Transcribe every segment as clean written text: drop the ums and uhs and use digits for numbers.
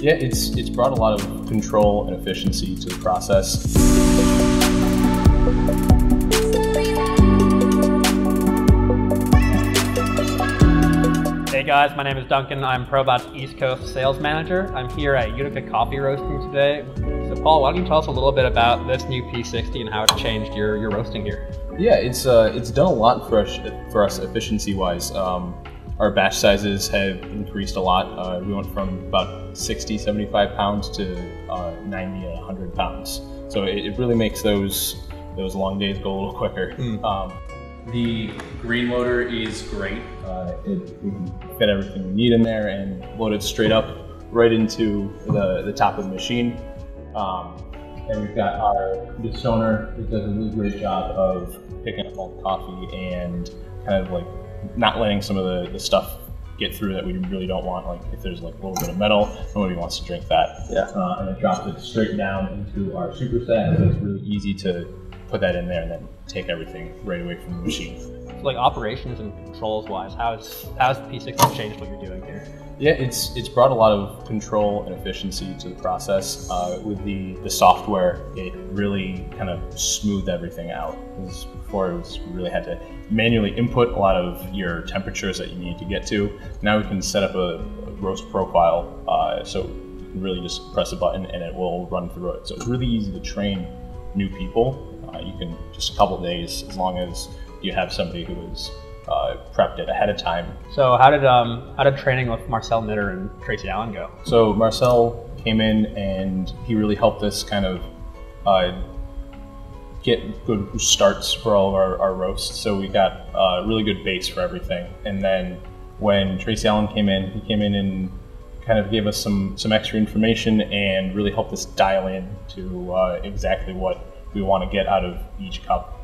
Yeah, it's brought a lot of control and efficiency to the process. Hey guys, my name is Duncan. I'm PROBAT's East Coast Sales Manager. I'm here at Utica Coffee Roasting today. So Paul, why don't you tell us a little bit about this new P60 and how it's changed your roasting here? Yeah, it's done a lot for us efficiency-wise. Our batch sizes have increased a lot. We went from about 60, 75 pounds to 90 and 100 pounds. So it really makes those long days go a little quicker. The green loader is great. We can fit everything we need in there and load it straight up right into the top of the machine. And we've got our destoner that does a really great job of picking up all the coffee and kind of like not letting some of the stuff get through that we really don't want. Like if there's like a little bit of metal, nobody wants to drink that. Yeah. And it drops it straight down into our super set, so it's really easy to put that in there and then take everything right away from the machine. So like operations and controls wise, how's the P60 changed what you're doing here? Yeah, it's brought a lot of control and efficiency to the process. With the software, it really kind of smoothed everything out. Because before we really had to manually input a lot of your temperatures that you need to get to. Now we can set up a roast profile, so you can really just press a button and it will run through it. So it's really easy to train new people. You can just a couple of days, as long as you have somebody who is prepped it ahead of time. So how did training with Marcel Knitter and Tracy Allen go? So Marcel came in and he really helped us kind of get good starts for all of our roasts. So we got a really good base for everything. And then when Tracy Allen came in, he came in and kind of gave us some extra information and really helped us dial in to exactly what we want to get out of each cup.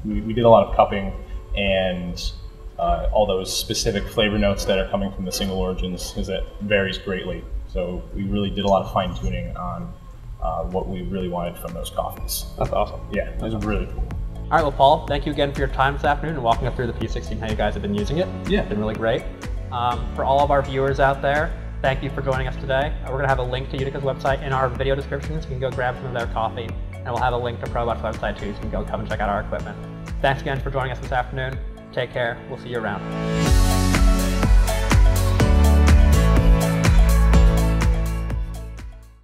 We did a lot of cupping and all those specific flavor notes that are coming from the single origins, because that varies greatly. So we really did a lot of fine tuning on what we really wanted from those coffees. That's awesome. Yeah, it was really cool. All right, well, Paul, thank you again for your time this afternoon and walking us through the P60 and how you guys have been using it. Yeah. It's been really great. For all of our viewers out there, thank you for joining us today. We're going to have a link to Utica's website in our video description, so you can go grab some of their coffee. And we'll have a link to PROBAT's website too, so you can go come and check out our equipment. Thanks again for joining us this afternoon. Take care. We'll see you around.